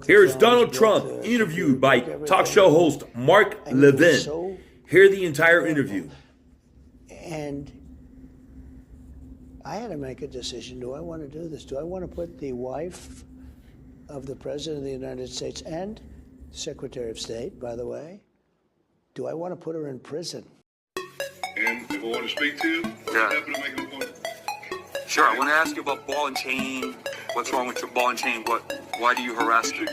Here's Donald Trump interviewed by talk show host Mark Levin. Hear the entire interview. And I had to make a decision. Do I want to do this? Do I want to put the wife of the President of the United States and Secretary of State, by the way, do I want to put her in prison? And if I want to speak to you, I'm happy to make an appointment. Sure, I want to ask you about ball and chain. What's wrong with your ball and chain? Why do you harass them?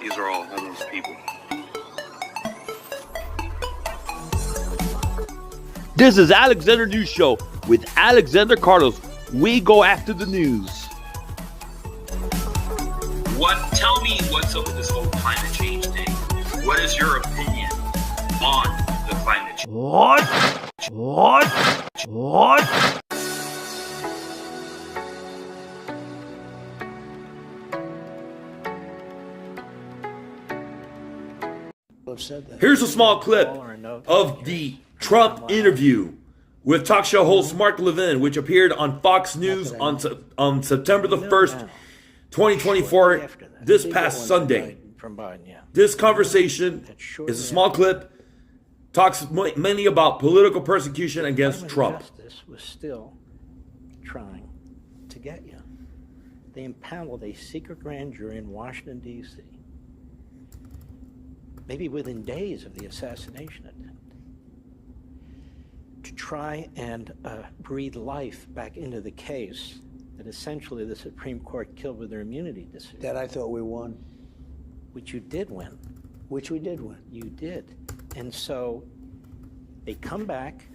These are all homeless people. This is Alexander News Show with Alexander Carlos. We go after the news. Tell me what's up with this whole climate change thing. What is your opinion on the climate change? What? Here's a small clip of the Trump interview with talk show host Mark Levin, which appeared on Fox News on September the 1st, 2024, this past Sunday. This conversation is a small clip, talks mainly about political persecution against Trump. Justice was still trying to get you. They impaneled a secret grand jury in Washington, D.C., maybe within days of the assassination attempt, to try and breathe life back into the case that essentially the Supreme Court killed with their immunity decision. That I thought we won. Which you did win. Which we did win. You did. And so they come back.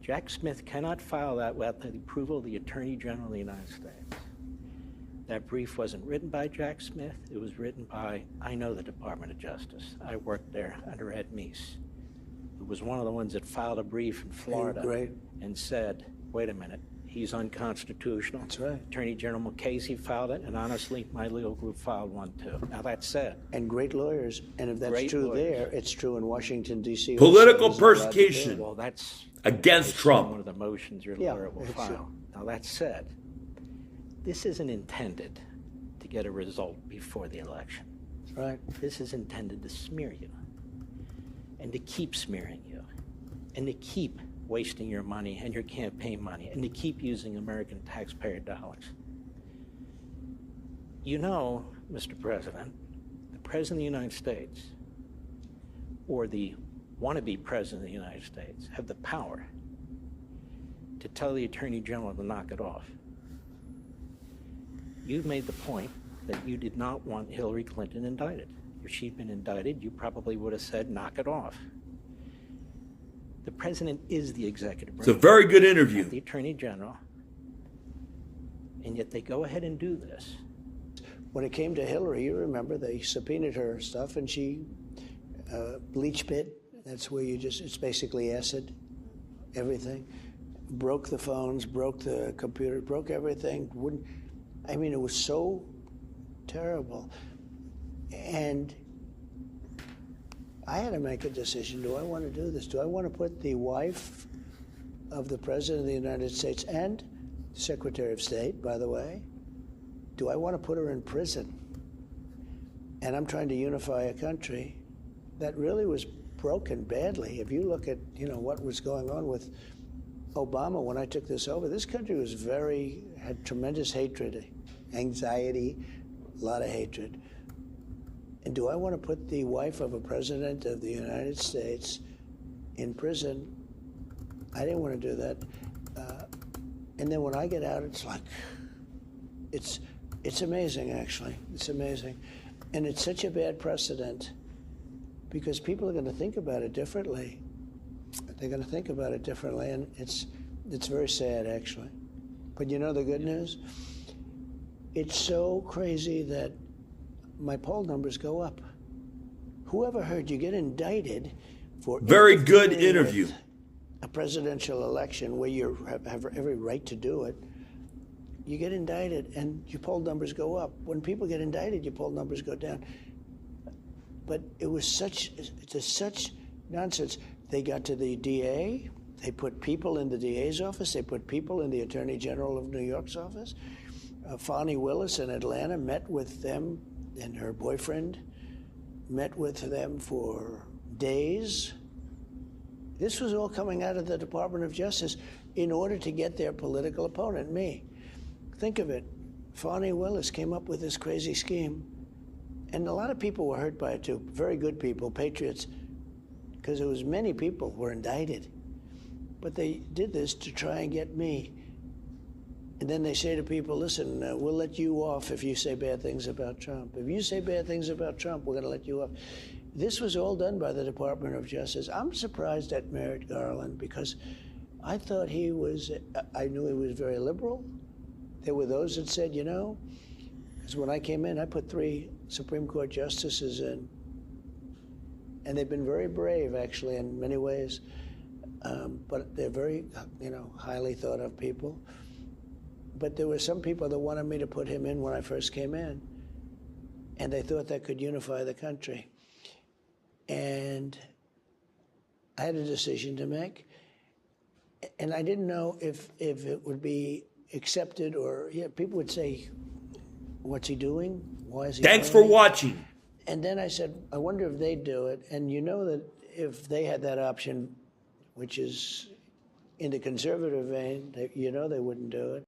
Jack Smith cannot file that without the approval of the Attorney General of the United States. That brief wasn't written by Jack Smith. It was written by, I know the Department of Justice. I worked there under Ed Meese, who was one of the ones that filed a brief in Florida and said, wait a minute, he's unconstitutional. That's right. Attorney General Mukasey filed it, and honestly, my legal group filed one too. Now that's said. And great lawyers, and if that's true there, it's true in Washington, D.C. Political persecution well, that's against Trump. One of the motions your lawyer will file. Now that said, this isn't intended to get a result before the election. Right. This is intended to smear you, and to keep smearing you, and to keep wasting your money and your campaign money, and to keep using American taxpayer dollars. You know, Mr. President, the President of the United States, or the wannabe President of the United States, have the power to tell the Attorney General to knock it off. You've made the point that you did not want Hillary Clinton indicted. If she'd been indicted, you probably would have said, knock it off. The president is the executive branch. It's a very good interview. The Attorney General, and yet they go ahead and do this. When it came to Hillary, you remember they subpoenaed her stuff, and she bleach pit. That's where it's basically acid, everything. Broke the phones, broke the computer, broke everything. It was so terrible. And I had to make a decision. Do I want to do this? Do I want to put the wife of the President of the United States and Secretary of State, by the way, do I want to put her in prison? And I'm trying to unify a country that really was broken badly. If you look at, what was going on with Obama when I took this over, this country had tremendous hatred, anxiety, a lot of hatred. And do I want to put the wife of a president of the United States in prison? I didn't want to do that. And then when I get out, it's like, it's amazing, actually. It's amazing. And it's such a bad precedent because people are going to think about it differently. They're going to think about it differently, and it's very sad, actually. But you know the good news? It's so crazy that my poll numbers go up. Whoever heard you get indicted for very good interview. A presidential election where you have every right to do it, you get indicted and your poll numbers go up. When people get indicted, your poll numbers go down. But it's such nonsense. They got to the DA, they put people in the DA's office, they put people in the Attorney General of New York's office. Fonnie Willis in Atlanta met with them and her boyfriend, met with them for days. This was all coming out of the Department of Justice in order to get their political opponent, me. Think of it. Fonnie Willis came up with this crazy scheme, and a lot of people were hurt by it too. Very good people, patriots, because there was many people were indicted. But they did this to try and get me. And then they say to people, listen, we'll let you off if you say bad things about Trump. If you say bad things about Trump, we're going to let you off. This was all done by the Department of Justice. I'm surprised at Merrick Garland because I thought I knew he was very liberal. There were those that said, because when I came in, I put 3 Supreme Court justices in. And they've been very brave, actually, in many ways. But they're very, highly thought of people. But there were some people that wanted me to put him in when I first came in. And they thought that could unify the country. And I had a decision to make. And I didn't know if it would be accepted or people would say, what's he doing? Why is he Thanks for doing it? watching. And then I said, I wonder if they'd do it. And you know that if they had that option, which is in the conservative vein, they wouldn't do it.